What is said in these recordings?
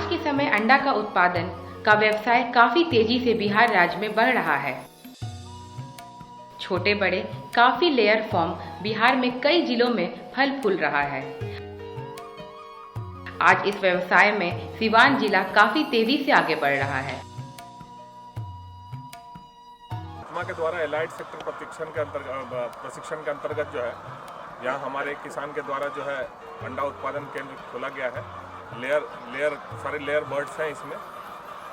आज के समय अंडा का उत्पादन का व्यवसाय काफी तेजी से बिहार राज्य में बढ़ रहा है। छोटे बड़े काफी लेयर फॉर्म बिहार में कई जिलों में फल फूल रहा है। आज इस व्यवसाय में सिवान जिला काफी तेजी से आगे बढ़ रहा है। आत्मा के द्वारा एलाइड सेक्टर प्रशिक्षण के अंतर्गत जो है यहाँ हमारे किसान के द्वारा जो है अंडा उत्पादन केंद्र खोला गया है। सारे लेयर बर्ड्स हैं। इसमें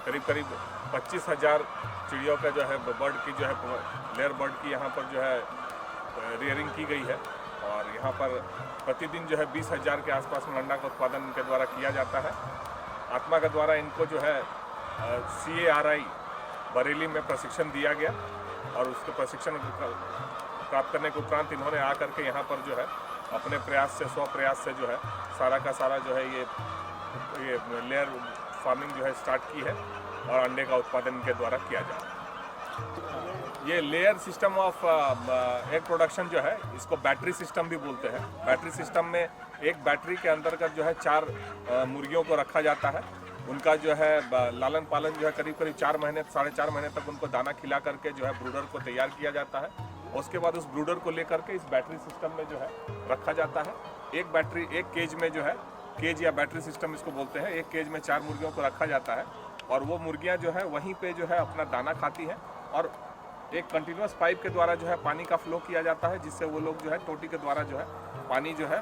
करीब 25,000 चिड़ियों का जो है बर्ड की जो है लेयर बर्ड की यहाँ पर जो है रियरिंग की गई है और यहाँ पर प्रतिदिन जो है 20,000 के आसपास में अंडा का उत्पादन इनके द्वारा किया जाता है। आत्मा के द्वारा इनको जो है CARI बरेली में प्रशिक्षण दिया गया और उसके प्रशिक्षण प्राप्त करने के उपरांत इन्होंने आकर के यहाँ पर जो है अपने प्रयास से स्वप्रयास से जो है सारा का सारा जो है ये लेयर फार्मिंग जो है स्टार्ट की है और अंडे का उत्पादन इनके द्वारा किया जा रहा है। ये layer system of egg production जो है इसको बैटरी सिस्टम भी बोलते हैं। बैटरी सिस्टम में एक बैटरी के अंतर्गत जो है 4 मुर्गियों को रखा जाता है। उनका जो है लालन पालन जो है करीब 4 महीने 4.5 महीने तक उनको दाना खिला करके जो है ब्रूडर को तैयार किया जाता है। उसके बाद उस ब्रूडर को लेकर के इस बैटरी सिस्टम में जो है रखा जाता है। एक केज में जो है केज या बैटरी सिस्टम इसको बोलते हैं। एक केज में 4 मुर्गियों को रखा जाता है और वो मुर्गियां जो है वहीं पे जो है अपना दाना खाती हैं और एक कंटिन्यूस पाइप के द्वारा जो है पानी का फ्लो किया जाता है जिससे वो लोग जो है टोटी के द्वारा जो है पानी जो है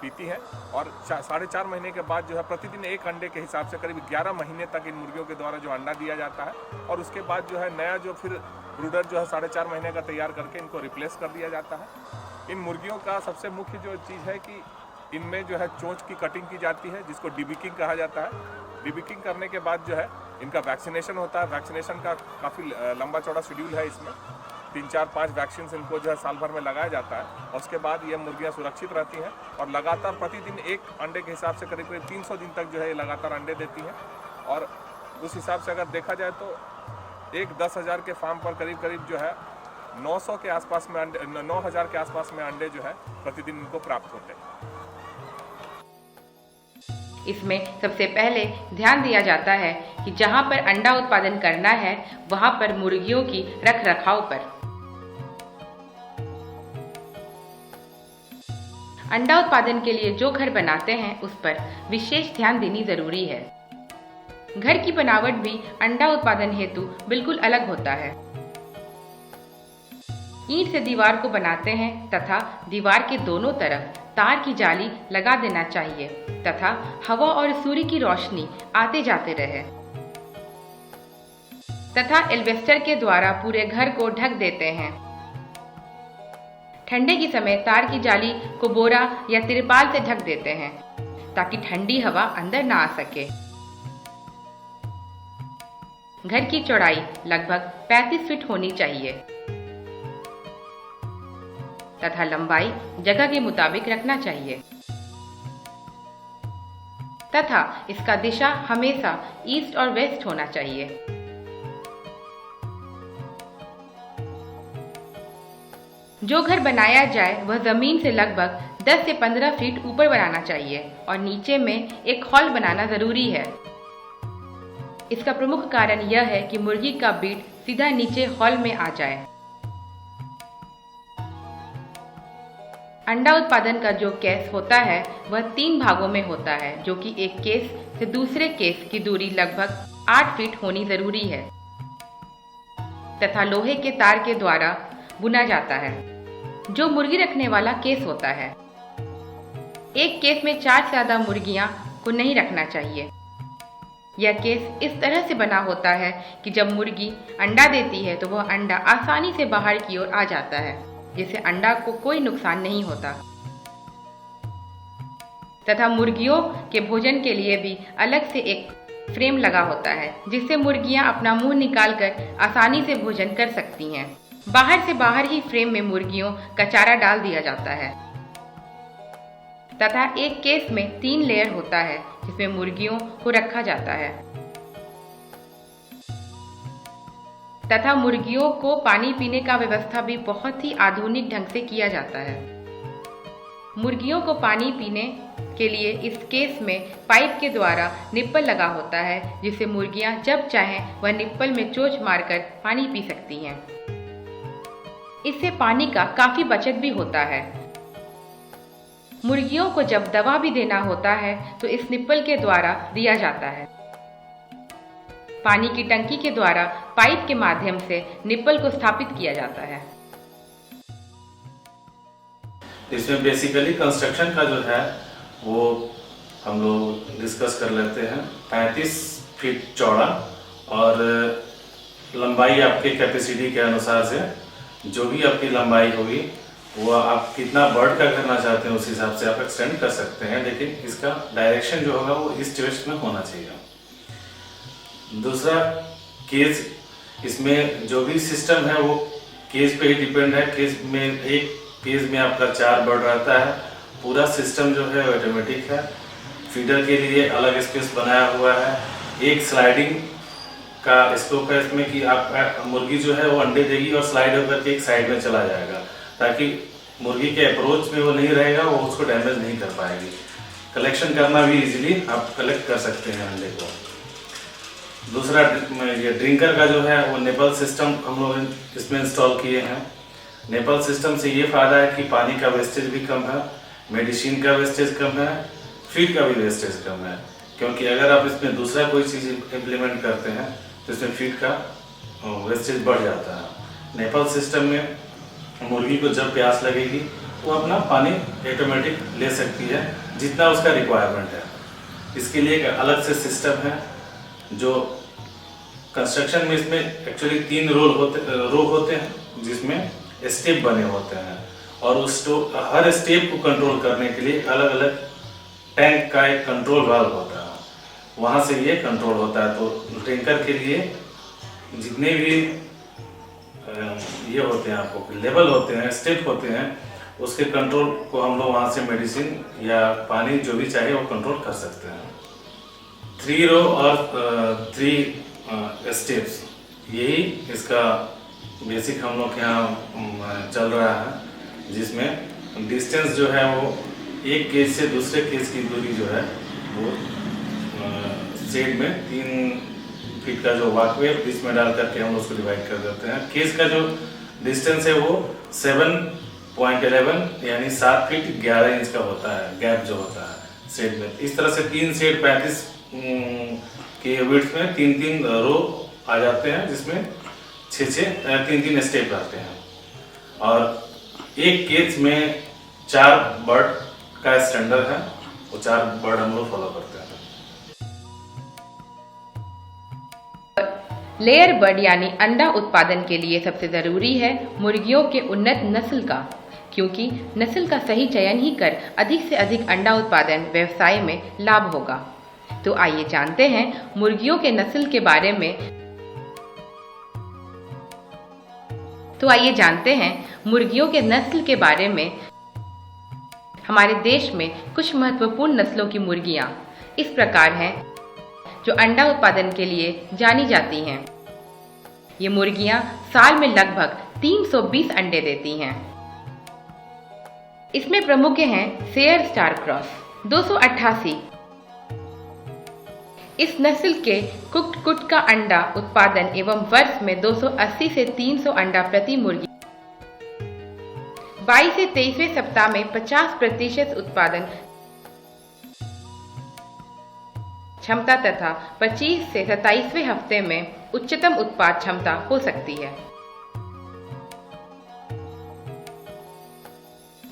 पीती हैं और 4.5 महीने के बाद जो है प्रतिदिन एक अंडे के हिसाब से करीब 11 महीने तक इन मुर्गियों के द्वारा जो अंडा दिया जाता है और उसके बाद जो है नया जो फिर ब्रूडर जो है 4.5 महीने का तैयार करके इनको रिप्लेस कर दिया जाता है। इन मुर्गियों का सबसे मुख्य जो चीज़ है कि इनमें जो है चोंच की कटिंग की जाती है जिसको डिबिकिंग कहा जाता है। डिबिकिंग करने के बाद जो है इनका वैक्सीनेशन होता है। वैक्सीनेशन का काफ़ी लंबा चौड़ा शेड्यूल है। इसमें 3, 4, 5 वैक्सीन इनको जो है साल भर में लगाया जाता है और उसके बाद ये मुर्गियाँ सुरक्षित रहती हैं और लगातार प्रतिदिन एक अंडे के हिसाब से करीब 300 दिन तक जो है ये लगातार अंडे देती हैं। और उस हिसाब से अगर देखा जाए तो एक 10,000 के फार्म पर करीब जो है 900 के आसपास में 9,000 के आसपास में अंडे जो है प्रतिदिन इनको प्राप्त होते हैं। इसमें सबसे पहले ध्यान दिया जाता है कि जहां पर अंडा उत्पादन करना है वहां पर मुर्गियों की रख रखाव पर। अंडा उत्पादन के लिए जो घर बनाते हैं उस पर विशेष ध्यान देनी जरूरी है। घर की बनावट भी अंडा उत्पादन हेतु बिल्कुल अलग होता है। ईंट से दीवार को बनाते हैं तथा दीवार के दोनों तरफ तार की जाली लगा देना चाहिए तथा हवा और सूर्य की रोशनी आते जाते रहे तथा एल्वेस्टर के द्वारा पूरे घर को ढक देते हैं। ठंडे के समय तार की जाली को बोरा या तिरपाल से ढक देते हैं ताकि ठंडी हवा अंदर ना आ सके। घर की चौड़ाई लगभग 35 फीट होनी चाहिए तथा लंबाई जगह के मुताबिक रखना चाहिए तथा इसका दिशा हमेशा ईस्ट और वेस्ट होना चाहिए। जो घर बनाया जाए वह जमीन से लगभग 10 से 15 फीट ऊपर बनाना चाहिए और नीचे में एक हॉल बनाना जरूरी है। इसका प्रमुख कारण यह है कि मुर्गी का बीट सीधा नीचे हॉल में आ जाए। अंडा उत्पादन का जो केस होता है वह 3 भागों में होता है जो कि एक केस से दूसरे केस की दूरी लगभग 8 फीट होनी जरूरी है तथा लोहे के तार के द्वारा बुना जाता है। जो मुर्गी रखने वाला केस होता है, एक केस में 4 से ज्यादा मुर्गियां को नहीं रखना चाहिए। यह केस इस तरह से बना होता है कि जब मुर्गी अंडा देती है तो वह अंडा आसानी से बाहर की ओर आ जाता है जिससे अंडा को कोई नुकसान नहीं होता तथा मुर्गियों के भोजन के लिए भी अलग से एक फ्रेम लगा होता है जिससे मुर्गियां अपना मुंह निकालकर आसानी से भोजन कर सकती हैं। बाहर से बाहर ही फ्रेम में मुर्गियों का चारा डाल दिया जाता है तथा एक केस में 3 लेयर होता है जिसमें मुर्गियों को रखा जाता है तथा मुर्गियों को पानी पीने का व्यवस्था भी बहुत ही आधुनिक ढंग से किया जाता है। मुर्गियों को पानी पीने के लिए इस केस में पाइप के द्वारा निप्पल लगा होता है, जिससे मुर्गियां जब चाहें वह निप्पल में चोंच मारकर पानी पी सकती हैं। इससे पानी का काफी बचत भी होता है। मुर्गियों को जब दवा भी देना होता है तो इस निप्पल के द्वारा दिया जाता है। पानी की टंकी के द्वारा पाइप के माध्यम से निप्पल को स्थापित किया जाता है। इसमें बेसिकली कंस्ट्रक्शन का जो है वो हम लोग डिस्कस कर लेते हैं। 35 फीट चौड़ा और लंबाई आपके कैपेसिटी के अनुसार से जो भी आपकी लंबाई होगी वो आप कितना बर्ड का करना चाहते हैं उस हिसाब से आप एक्सटेंड कर सकते हैं, लेकिन इसका डायरेक्शन जो होगा वो ईस्ट वेस्ट में होना चाहिए। दूसरा केज, इसमें जो भी सिस्टम है वो केज पे ही डिपेंड है। केज में एक केज में आपका 4 बर्ड रहता है। पूरा सिस्टम जो है ऑटोमेटिक है। फीडर के लिए अलग स्पेस बनाया हुआ है। एक स्लाइडिंग का स्कोप है इसमें कि आप मुर्गी जो है वो अंडे देगी और स्लाइड होकर के एक साइड में चला जाएगा, ताकि मुर्गी के अप्रोच में वो नहीं रहेगा, वो उसको डैमेज नहीं कर पाएगी। कलेक्शन करना भी इजीली आप कलेक्ट कर सकते हैं अंडे को। दूसरा ये ड्रिंकर का जो है वो निपल सिस्टम हम लोग इसमें इंस्टॉल किए हैं। निपल सिस्टम से ये फायदा है कि पानी का वेस्टेज भी कम है, मेडिसिन का वेस्टेज कम है, फीड का भी वेस्टेज कम है। क्योंकि अगर आप इसमें दूसरा कोई चीज़ इम्प्लीमेंट करते हैं तो इसमें फीड का वेस्टेज बढ़ जाता है। नेपल सिस्टम में मुर्गी को जब प्यास लगेगी वो अपना पानी ऑटोमेटिक ले सकती है जितना उसका रिक्वायरमेंट है। इसके लिए एक अलग से सिस्टम है जो कंस्ट्रक्शन में इसमें एक्चुअली 3 रो होते हैं जिसमें स्टेप बने होते हैं, और उस हर स्टेप को कंट्रोल करने के लिए अलग अलग टैंक का एक कंट्रोल वाल्व होता है, वहाँ से ये कंट्रोल होता है। तो टैंकर के लिए जितने भी ये होते हैं, आपको लेवल होते हैं, स्टेप होते हैं, उसके कंट्रोल को हम लोग वहाँ से मेडिसिन या पानी जो भी चाहिए वो कंट्रोल कर सकते हैं। 3 रो और 3 स्टेप्स, यही इसका बेसिक हम लोग के यहाँ चल रहा है, जिसमें डिस्टेंस जो है वो एक केज से दूसरे केज की दूरी जो है वो शेड में 3 फीट का जो वॉकवे बीच में डाल करके हम उसको डिवाइड कर देते हैं। केज का जो डिस्टेंस है वो 7.11 यानी 7 फीट 11 इंच का होता है, गैप जो होता है शेड में। इस तरह से 3 शेड 35 के विड्थ में 3-3 रो आ जाते हैं, जिसमें 3-3 स्टेप रहते हैं, और एक केज में 4 बर्ड का स्टैंडर्ड है, वो 4 बर्ड हम लोग फॉलो करते हैं। लेयर बर्ड यानी अंडा उत्पादन के लिए सबसे जरूरी है मुर्गियों के उन्नत नस्ल का, क्योंकि नस्ल का सही चयन ही कर अधिक से अधिक अंडा उत्पादन व्यवसाय में लाभ होगा। तो आइए जानते हैं मुर्गियों के नस्ल के बारे में। मुर्गियों के नस्ल के बारे में। हमारे देश में कुछ महत्वपूर्ण नस्लों की मुर्गियां इस प्रकार हैं जो अंडा उत्पादन के लिए जानी जाती हैं। ये मुर्गियां साल में लगभग 320 अंडे देती हैं। इसमें प्रमुख हैं शेयर स्टार क्रॉस 288। इस नस्ल के कुक्कुट का अंडा उत्पादन एवं वर्ष में 280 से 300 अंडा प्रति मुर्गी, 22 से 23वें सप्ताह में 50% उत्पादन क्षमता तथा 25 से 27वें हफ्ते में उच्चतम उत्पाद क्षमता हो सकती है।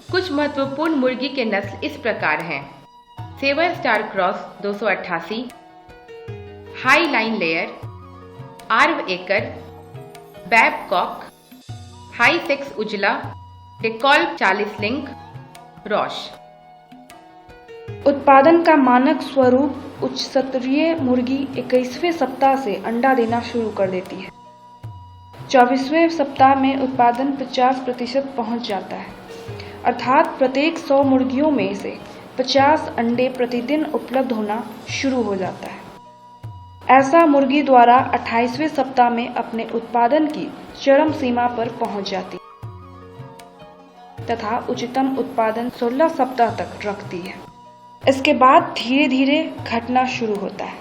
कुछ महत्वपूर्ण मुर्गी के नस्ल इस प्रकार हैं: shaver star cross 288, hy line layer, आर्व एकर, बैबकॉक, हाई सेक्स उजला, डेकॉल 40 लिंक, रॉश। उत्पादन का मानक स्वरूप उच्च स्तरीय मुर्गी 21वें सप्ताह से अंडा देना शुरू कर देती है। 24वें सप्ताह में उत्पादन 50% पहुंच जाता है, अर्थात प्रत्येक 100 मुर्गियों में से 50 अंडे प्रतिदिन उपलब्ध होना शुरू हो जाता है। ऐसा मुर्गी द्वारा 28वें सप्ताह में अपने उत्पादन की चरम सीमा पर पहुंच जाती है तथा उच्चतम उत्पादन 16 सप्ताह तक रखती है। इसके बाद धीरे धीरे घटना शुरू होता है।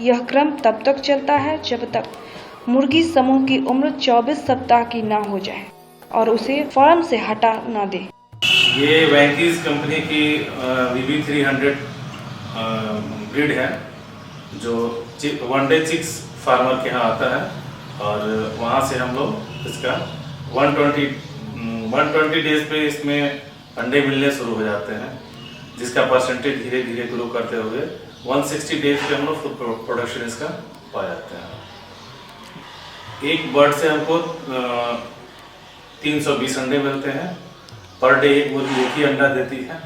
यह क्रम तब तक चलता है जब तक मुर्गी समूह की उम्र 24 सप्ताह की ना हो जाए और उसे फार्म से हटा ना दे। ये वैंकीज कंपनी की VB300 ब्रीड है जो वन डे चिक्स फार्मर के यहाँ आता है और वहाँ से हम लोग इसका 120 डेज पे इसमें अंडे मिलने शुरू हो जाते हैं, जिसका परसेंटेज धीरे धीरे ग्रो करते हुए 160 डेज पे हम लोग फूड प्रोडक्शन इसका पा जाते हैं। एक बर्ड से हमको 320 अंडे मिलते हैं पर डे। एक मुर्गी एक ही अंडा देती है।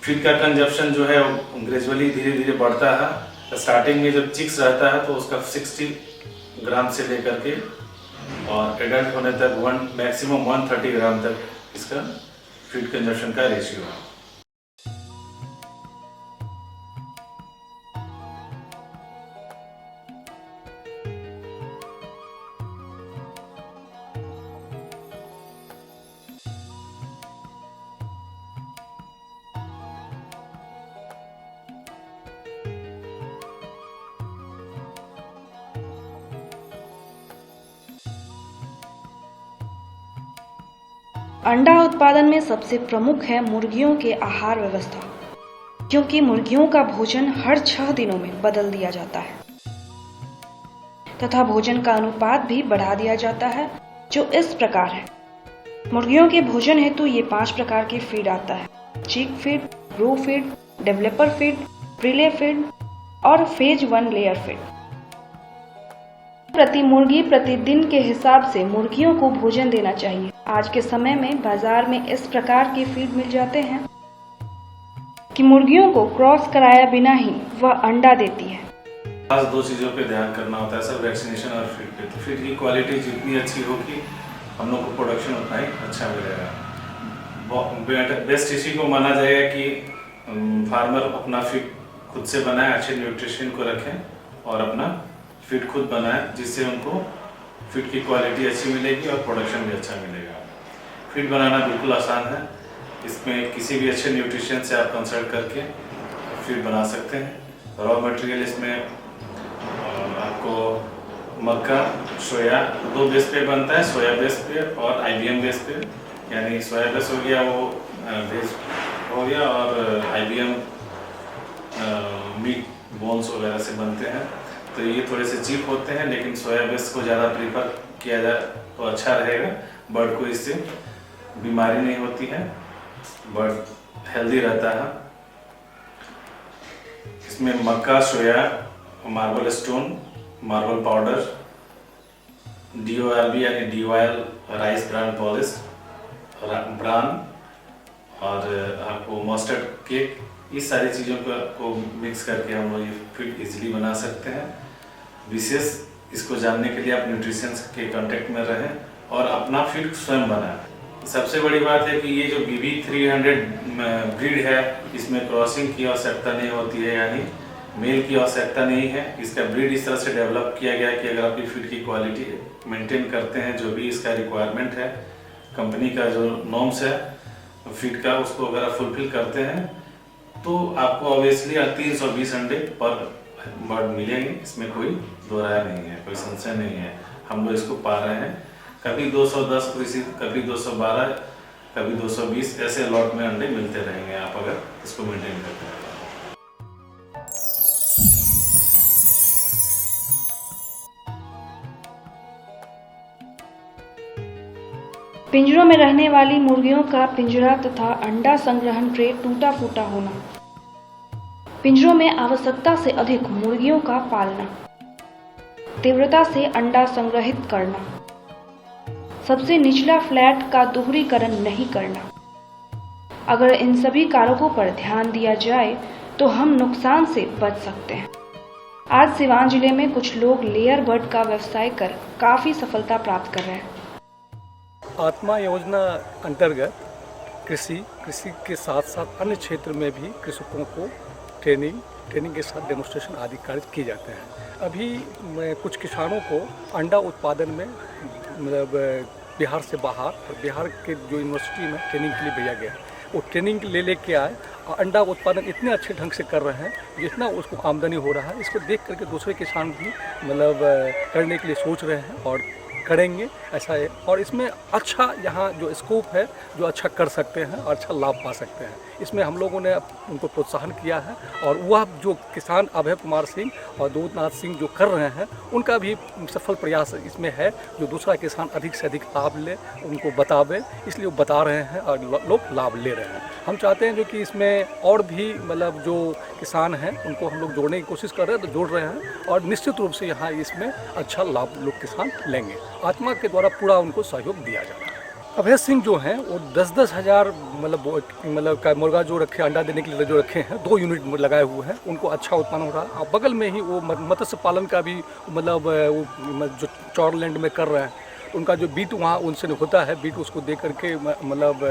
फीड का कंजप्शन जो है वो ग्रेजुअली धीरे धीरे बढ़ता है। स्टार्टिंग में जब चिक्स रहता है तो उसका 60 ग्राम से लेकर के और एडल्ट होने तक मैक्सिमम 130 ग्राम तक इसका फीड कंजप्शन का रेशियो है। अंडा उत्पादन में सबसे प्रमुख है मुर्गियों के आहार व्यवस्था, क्योंकि मुर्गियों का भोजन हर 6 दिनों में बदल दिया जाता है तथा भोजन का अनुपात भी बढ़ा दिया जाता है, जो इस प्रकार है। मुर्गियों के भोजन हेतु ये 5 प्रकार की फीड आता है: चिक फीड, ब्रू feed, developer feed, prelay feed और फेज 1 लेयर फीड। प्रति मुर्गी प्रतिदिन के हिसाब से मुर्गियों को भोजन देना चाहिए। आज के समय में बाजार में इस प्रकार के फीड मिल जाते हैं कि मुर्गियों को क्रॉस कराया बिना ही वह अंडा देती है। खास 2 चीज़ों पे ध्यान करना होता है सर, वैक्सीनेशन और फीड पे। तो फीड की क्वालिटी जितनी अच्छी होगी हम लोग को प्रोडक्शन उतना ही अच्छा मिलेगा। बेस्ट इसी को माना जाएगा कि फार्मर अपना फीड खुद से बनाए, अच्छे न्यूट्रिशन को रखें और अपना फीड खुद बनाए, जिससे उनको फीड की क्वालिटी अच्छी मिलेगी और प्रोडक्शन भी अच्छा मिलेगा। फीड बनाना बिल्कुल आसान है। इसमें किसी भी अच्छे न्यूट्रिशन से आप कंसल्ट करके फीड बना सकते हैं। रॉ मटेरियल इसमें आपको मक्का, सोया 2 बेस पे बनता है, सोया बेस पे और IBM बेस पे। यानी सोया बेस हो गया वो बेस हो गया और IBM मीट बोन्स वगैरह से बनते हैं। तो ये थोड़े से चीप होते हैं, लेकिन सोया बेस को ज़्यादा प्रीफर किया जाए तो अच्छा रहेगा। बर्ड को इससे बीमारी नहीं होती है, बर्ड हेल्दी रहता है। इसमें मक्का, सोया, marble stone, marble powder, DORB यानी DOL rice bran polish bran और आपको मस्टर्ड केक, इस सारी चीज़ों को मिक्स करके हम लोग ये फीड इजीली बना सकते हैं। विशेष इसको जानने के लिए आप न्यूट्रिशंस के कांटेक्ट में रहें और अपना फीड स्वयं बनाएं। सबसे बड़ी बात है कि ये जो VB300 ब्रीड है, इसमें क्रॉसिंग की आवश्यकता नहीं होती है, यानी मेल की आवश्यकता नहीं है। इसका ब्रीड इस तरह से डेवलप किया गया कि अगर आपकी फीड की क्वालिटी मेंटेन करते हैं, जो भी इसका रिक्वायरमेंट है, कंपनी का जो नॉर्म्स है फीड का, उसको अगर आप फुलफिल करते हैं तो आपको ऑब्वियसली 320 अंडे पर बर्ड मिलेंगे। इसमें कोई दो राय नहीं है, कोई संशय नहीं है। हम लोग इसको पा रहे हैं। कभी 210, कभी 212, कभी 220 ऐसे लॉट में अंडे मिलते रहेंगे आप अगर इसको मेंटेन करते हैं। पिंजरों में रहने वाली मुर्गियों का पिंजरा तथा अंडा संग्रहण ट्रे टूटा फूटा होना, पिंजरों में आवश्यकता से अधिक मुर्गियों का पालना, तीव्रता से अंडा संग्रहित करना, सबसे निचला फ्लैट का दोहरीकरण नहीं करना। अगर इन सभी कारकों पर ध्यान दिया जाए तो हम नुकसान से बच सकते हैं। आज सिवान जिले में कुछ लोग लेयर बर्ड का व्यवसाय कर काफी सफलता प्राप्त कर रहे हैं। आत्मा योजना अंतर्गत कृषि के साथ साथ अन्य क्षेत्र में भी कृषकों को ट्रेनिंग के साथ डेमोन्स्ट्रेशन आदि कार्य किए जाते हैं। अभी कुछ किसानों को अंडा उत्पादन में मतलब बिहार से बाहर और बिहार के जो यूनिवर्सिटी में ट्रेनिंग के लिए भेजा गया, वो ट्रेनिंग ले के आए अंडा उत्पादन इतने अच्छे ढंग से कर रहे हैं, जितना उसको आमदनी हो रहा है, इसको देख करके दूसरे किसान भी मतलब करने के लिए सोच रहे हैं और करेंगे, ऐसा है। और इसमें अच्छा यहाँ जो स्कोप है, जो अच्छा कर सकते हैं और अच्छा लाभ पा सकते हैं, इसमें हम लोगों ने उनको प्रोत्साहन किया है। और वह जो किसान अभय कुमार सिंह और दूधनाथ सिंह जो कर रहे हैं, उनका भी सफल प्रयास इसमें है, जो दूसरा किसान अधिक से अधिक लाभ ले, उनको बतावे, इसलिए वो बता रहे हैं और लोग लाभ ले रहे हैं। हम चाहते हैं जो कि इसमें और भी मतलब जो किसान हैं उनको हम लोग जोड़ने की कोशिश कर रहे हैं, तो जोड़ रहे हैं और निश्चित रूप से यहाँ इसमें अच्छा लाभ लोग किसान लेंगे। आत्मा के द्वारा पूरा उनको सहयोग दिया जा रहा है। अभय सिंह जो हैं वो 10-10 हज़ार मतलब मुर्गा जो रखे, अंडा देने के लिए जो रखे हैं, 2 यूनिट लगाए हुए हैं, उनको अच्छा उत्पन्न हो रहा है। और बगल में ही वो मत्स्य पालन का भी मतलब वो जो चौरलैंड में कर रहे हैं, उनका जो बीट वहाँ उनसे होता है, बीट उसको दे करके मतलब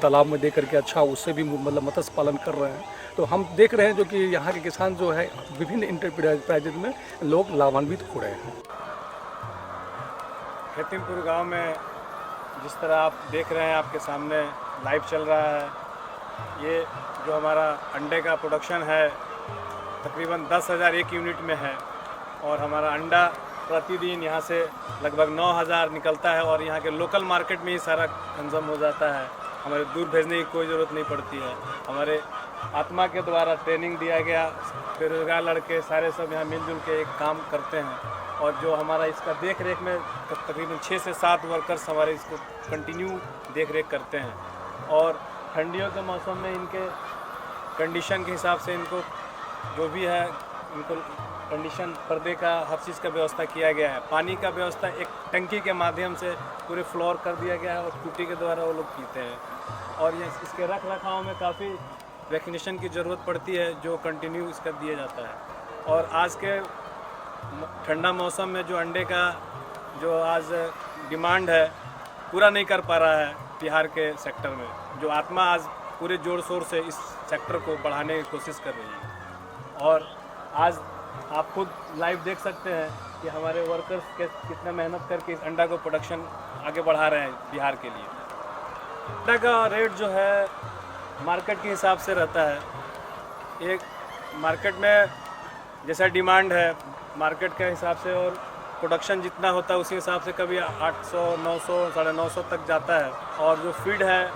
तालाब में दे करके अच्छा उससे भी मतलब मत्स्य पालन कर रहे हैं। तो हम देख रहे हैं जो कि यहाँ के किसान जो है विभिन्न इंटरप्राइजेज में लोग लाभान्वित हो रहे हैं। खेतीमपुर गांव में जिस तरह आप देख रहे हैं, आपके सामने लाइव चल रहा है, ये जो हमारा अंडे का प्रोडक्शन है तकरीबन 10,000 एक यूनिट में है। और हमारा अंडा प्रतिदिन यहाँ से लगभग 9,000 निकलता है और यहाँ के लोकल मार्केट में ही सारा कंज्यूम हो जाता है। हमारे दूर भेजने की कोई ज़रूरत नहीं पड़ती है। हमारे आत्मा के द्वारा ट्रेनिंग दिया गया बेरोजगार लड़के सारे सब यहाँ मिलजुल के एक काम करते हैं। और जो हमारा इसका देख रेख में तकरीबन 6 से 7 वर्कर्स हमारे इसको कंटिन्यू देख रेख करते हैं। और ठंडियों के मौसम में इनके कंडीशन के हिसाब से इनको जो भी है, इनको कंडीशन पर्दे का हर चीज़ का व्यवस्था किया गया है। पानी का व्यवस्था एक टंकी के माध्यम से पूरे फ्लोर कर दिया गया है और टूटी के द्वारा वो लोग पीते हैं। और ये इसके रख रखाव में काफ़ी वैक्सीनेशन की ज़रूरत पड़ती है, जो कंटिन्यू इसका दिया जाता है। और आज के ठंडा मौसम में जो अंडे का जो आज डिमांड है पूरा नहीं कर पा रहा है बिहार के सेक्टर में, जो आत्मा आज पूरे जोर शोर से इस सेक्टर को बढ़ाने की कोशिश कर रही है। और आज आप खुद लाइव देख सकते हैं कि हमारे वर्कर्स के कितना मेहनत करके इस अंडा को प्रोडक्शन आगे बढ़ा रहे हैं बिहार के लिए। अंडा का रेट जो है मार्केट के हिसाब से रहता है। एक मार्केट में जैसा डिमांड है मार्केट के हिसाब से और प्रोडक्शन जितना होता है उसी हिसाब से कभी 800, 900, 950 तक जाता है। और जो फीड है,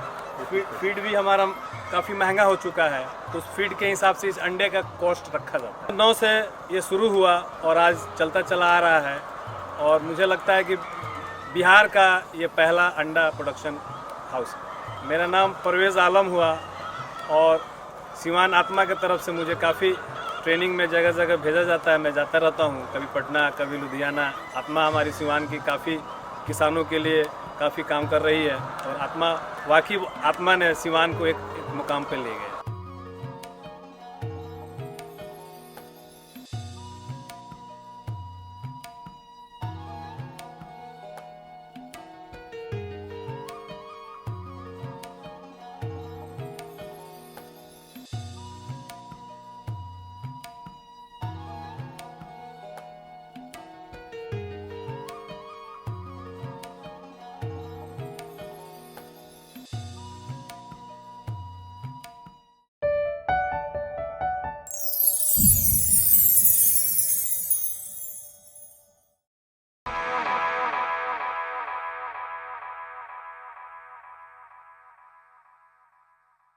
फीड भी हमारा काफ़ी महंगा हो चुका है, तो उस फीड के हिसाब से इस अंडे का कॉस्ट रखा जाता है। 9 से ये शुरू हुआ और आज चलता चला आ रहा है। और मुझे लगता है कि बिहार का ये पहला अंडा प्रोडक्शन हाउस है। मेरा नाम परवेज़ आलम हुआ और सिवान आत्मा की तरफ से मुझे काफ़ी ट्रेनिंग में जगह जगह भेजा जाता है। मैं जाता रहता हूँ, कभी पटना, कभी लुधियाना। आत्मा हमारी सिवान की काफ़ी किसानों के लिए काफ़ी काम कर रही है और आत्मा वाकई आत्मा ने सिवान को एक मुकाम पर ले गए।